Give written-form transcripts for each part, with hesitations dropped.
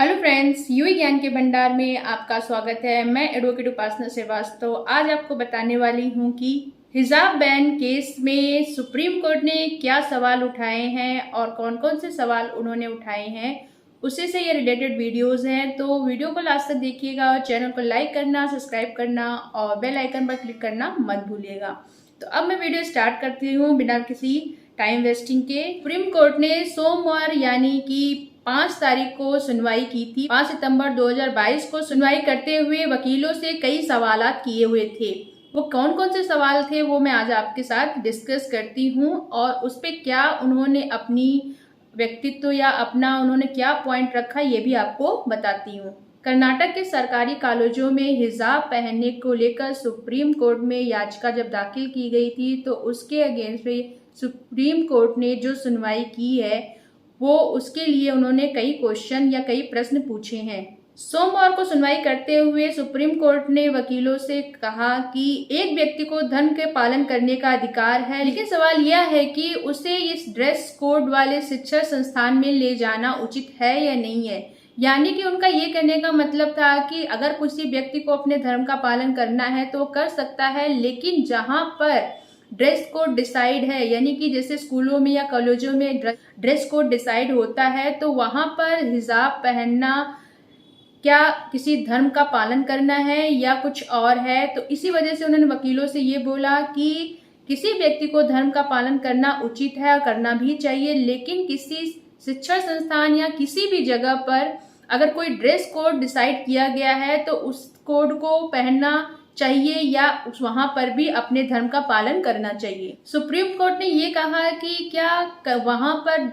Hello friends, Yui ज्ञान के भंडार में आपका स्वागत है। मैं एडवोकेट उपासना श्रीवास्तव आज आपको बताने वाली हूं कि हिजाब बैन केस में सुप्रीम कोर्ट ने क्या सवाल उठाए हैं और कौन कौन से सवाल उन्होंने उठाए हैं, उसी से ये रिलेटेड वीडियोस हैं। तो वीडियो को लास्ट तक देखिएगा और चैनल को लाइक करना, सब्सक्राइब करना और बेल आइकन पर क्लिक करना मत भूलिएगा। तो अब मैं वीडियो स्टार्ट करती हूँ बिना किसी टाइम वेस्टिंग के। सुप्रीम कोर्ट ने सोमवार यानी कि 5 तारीख को सुनवाई की थी। 5 सितंबर 2022 को सुनवाई करते हुए वकीलों से कई सवालात किए हुए थे। वो कौन कौन से सवाल थे वो मैं आज आपके साथ डिस्कस करती हूँ और उस पे क्या उन्होंने अपनी व्यक्तित्व या अपना उन्होंने क्या पॉइंट रखा ये भी आपको बताती हूँ। कर्नाटक के सरकारी कॉलेजों में हिजाब पहनने को लेकर सुप्रीम कोर्ट में याचिका जब दाखिल की गई थी तो उसके अगेंस्ट सुप्रीम कोर्ट ने जो सुनवाई की है वो उसके लिए उन्होंने कई क्वेश्चन या कई प्रश्न पूछे हैं। सोमवार को सुनवाई करते हुए सुप्रीम कोर्ट ने वकीलों से कहा कि एक व्यक्ति को धर्म के पालन करने का अधिकार है, लेकिन सवाल यह है कि उसे इस ड्रेस कोड वाले शिक्षा संस्थान में ले जाना उचित है या नहीं है। यानी कि उनका ये कहने का मतलब था कि अगर किसी व्यक्ति को अपने धर्म का पालन करना है तो कर सकता है, लेकिन जहां पर ड्रेस कोड डिसाइड है, यानी कि जैसे स्कूलों में या कॉलेजों में ड्रेस कोड डिसाइड होता है तो वहां पर हिजाब पहनना क्या किसी धर्म का पालन करना है या कुछ और है। तो इसी वजह से उन्होंने वकीलों से ये बोला कि किसी व्यक्ति को धर्म का पालन करना उचित है और करना भी चाहिए, लेकिन किसी शिक्षा संस्थान या किसी भी जगह पर अगर कोई ड्रेस कोड डिसाइड किया गया है तो उस कोड को पहनना चाहिए या वहां पर भी अपने धर्म का पालन करना चाहिए। सुप्रीम कोर्ट ने ये कहा कि क्या वहां पर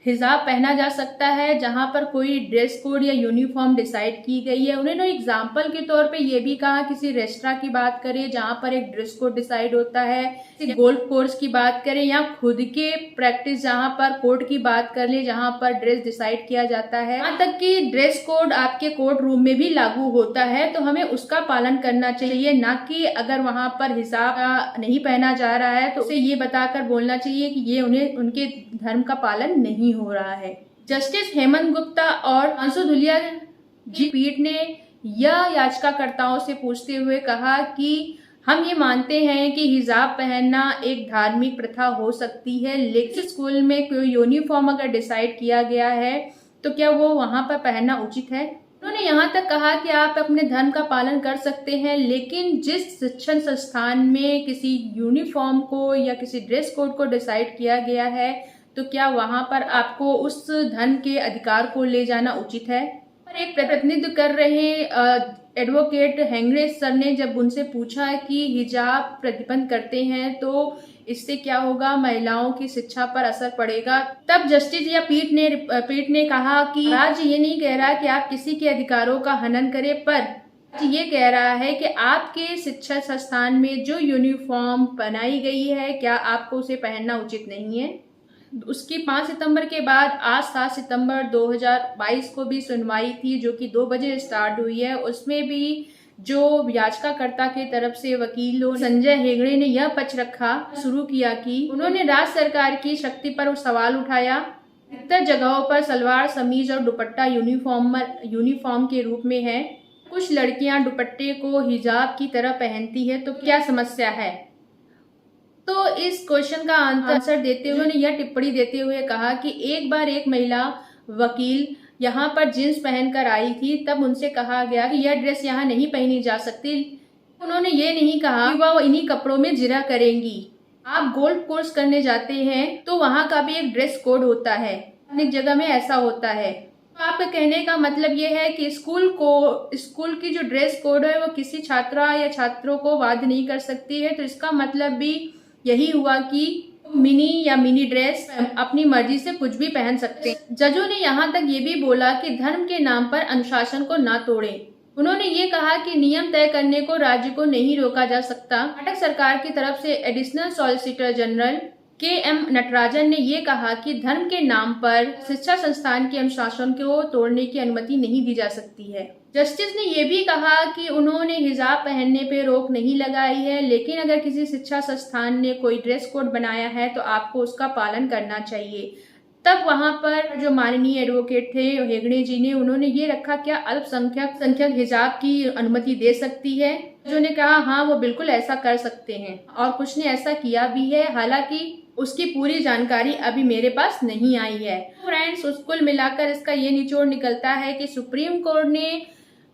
हिजाब पहना जा सकता है जहां पर कोई ड्रेस कोड या यूनिफॉर्म डिसाइड की गई है। उन्होंने एग्जाम्पल के तौर पे ये भी कहा किसी रेस्टोरेंट की बात करें जहां पर एक ड्रेस कोड डिसाइड होता है, गोल्फ कोर्स की बात करें या खुद के प्रैक्टिस जहां पर कोर्ट की बात कर ले जहां पर ड्रेस डिसाइड किया जाता है, यहाँ तक कि ड्रेस कोड आपके कोर्ट रूम में भी लागू होता है तो हमें उसका पालन करना चाहिए, ना कि अगर वहां पर हिजाब नहीं पहना जा रहा है तो उसे ये बताकर बोलना चाहिए कि ये उन्हें उनके धर्म का पालन नहीं हो रहा है। जस्टिस हेमंत गुप्ता और अंशु धुलिया जी पीठ ने यह याचिकाकर्ताओं से पूछते हुए कहा कि हम ये मानते हैं कि हिजाब पहनना एक धार्मिक प्रथा हो सकती है, लेकिन स्कूल में कोई यूनिफॉर्म अगर डिसाइड किया गया है तो क्या वो वहां पर पहनना उचित है। उन्होंने यहाँ तक कहा कि आप अपने धर्म का पालन कर सकते हैं, लेकिन जिस शिक्षण संस्थान में किसी यूनिफॉर्म को या किसी ड्रेस कोड को डिसाइड किया गया है तो क्या वहां पर आपको उस धर्म के अधिकार को ले जाना उचित है। पर एक प्रतिनिधित्व कर रहे एडवोकेट हेंगड़े सर ने जब उनसे पूछा कि हिजाब प्रतिबंध करते हैं तो इससे क्या होगा, महिलाओं की शिक्षा पर असर पड़ेगा, तब जस्टिस या पीठ ने कहा कि राज्य ये नहीं कह रहा कि आप किसी के अधिकारों का हनन करें, पर ये कह रहा है कि आपके शिक्षा संस्थान में जो यूनिफॉर्म बनाई गई है क्या आपको उसे पहनना उचित नहीं है। उसकी 5 सितंबर के बाद आज 7 सितंबर 2022 को भी सुनवाई थी जो कि 2 बजे स्टार्ट हुई है। उसमें भी जो याचिकाकर्ता के तरफ से वकीलों संजय हेगड़े ने यह पक्ष रखा शुरू किया कि उन्होंने राज्य सरकार की शक्ति पर सवाल उठाया। अधिकतर जगहों पर सलवार समीज और दुपट्टा यूनिफॉर्म के रूप में है। कुछ लड़कियां दुपट्टे को हिजाब की तरह पहनती है तो क्या समस्या है। तो इस क्वेश्चन का आंसर देते हुए उन्होंने यह टिप्पणी देते हुए कहा कि एक बार एक महिला वकील यहाँ पर जींस पहनकर आई थी, तब उनसे कहा गया कि यह ड्रेस यहाँ नहीं पहनी जा सकती। उन्होंने ये नहीं कहा कि वह इन्हीं कपड़ों में जिरा करेंगी। आप गोल्फ कोर्स करने जाते हैं तो वहाँ का भी एक ड्रेस कोड होता है, अनेक जगह में ऐसा होता है। तो आपके कहने का मतलब ये है कि स्कूल की जो ड्रेस कोड है वो किसी छात्रा या छात्रों को बाध्य नहीं कर सकती है। तो इसका मतलब भी यही हुआ कि मिनी ड्रेस अपनी मर्जी से कुछ भी पहन सकते हैं। जजों ने यहाँ तक ये भी बोला कि धर्म के नाम पर अनुशासन को ना तोड़ें। उन्होंने ये कहा कि नियम तय करने को राज्य को नहीं रोका जा सकता। कर्नाटक सरकार की तरफ से additional solicitor general KM. Natarajan ने ये कहा कि धर्म के नाम पर शिक्षा संस्थान के अनुशासन को तोड़ने की अनुमति नहीं दी जा सकती है। जस्टिस ने यह भी कहा कि उन्होंने हिजाब पहनने पे रोक नहीं लगाई है, लेकिन अगर किसी शिक्षा संस्थान ने कोई ड्रेस कोड बनाया है तो आपको उसका पालन करना चाहिए। तब वहां पर जो माननीय एडवोकेट थे हेगड़े जी ने, उन्होंने ये रखा क्या अल्पसंख्यक हिजाब की अनुमति दे सकती है। जो ने कहा हाँ वो बिल्कुल ऐसा कर सकते हैं, और कुछ ने ऐसा किया भी है, हालांकि उसकी पूरी जानकारी अभी मेरे पास नहीं आई है। फ्रेंड्स, कुल मिलाकर इसका ये निचोड़ निकलता है कि सुप्रीम कोर्ट ने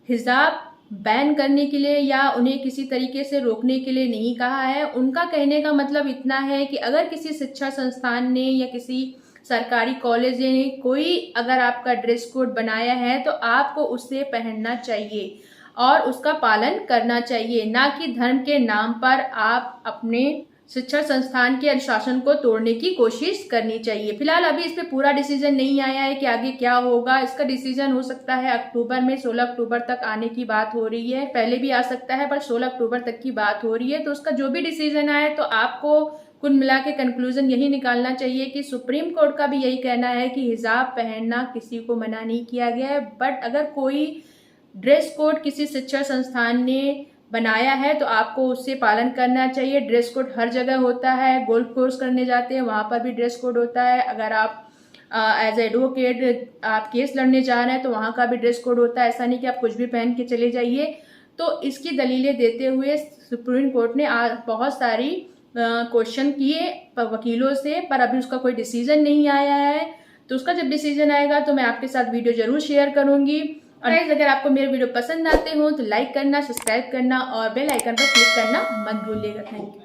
हिजाब बैन करने के लिए या उन्हें किसी तरीके से रोकने के लिए नहीं कहा है। उनका कहने का मतलब इतना है कि अगर किसी शिक्षा संस्थान ने या किसी सरकारी कॉलेज ने कोई अगर आपका ड्रेस कोड बनाया है तो आपको उसे पहनना चाहिए और उसका पालन करना चाहिए, ना कि धर्म के नाम पर आप अपने शिक्षा संस्थान के अनुशासन को तोड़ने की कोशिश करनी चाहिए। फिलहाल अभी इस पे पूरा डिसीजन नहीं आया है कि आगे क्या होगा। इसका डिसीजन हो सकता है अक्टूबर में, 16 अक्टूबर तक आने की बात हो रही है, पहले भी आ सकता है पर 16 अक्टूबर तक की बात हो रही है। तो उसका जो भी डिसीजन आए तो आपको कुल मिला के कंक्लूजन यही निकालना चाहिए कि सुप्रीम कोर्ट का भी यही कहना है कि हिजाब पहनना किसी को मना नहीं किया गया है, बट अगर कोई ड्रेस कोड किसी शिक्षा संस्थान ने बनाया है तो आपको उससे पालन करना चाहिए। ड्रेस कोड हर जगह होता है, गोल्फ कोर्स करने जाते हैं वहां पर भी ड्रेस कोड होता है, अगर आप एज एडवोकेट आप केस लड़ने जा रहे हैं तो वहां का भी ड्रेस कोड होता है। ऐसा नहीं कि आप कुछ भी पहन के चले जाइए। तो इसकी दलीलें देते हुए सुप्रीम कोर्ट ने बहुत सारी क्वेश्चन किए वकीलों से, पर अभी उसका कोई डिसीजन नहीं आया है। तो उसका जब डिसीजन आएगा तो मैं आपके साथ वीडियो जरूर शेयर करूंगी। और अगर आपको मेरे वीडियो पसंद आते हो तो लाइक करना, सब्सक्राइब करना और बेल आइकन पर क्लिक करना मत भूलिएगा। Thank you.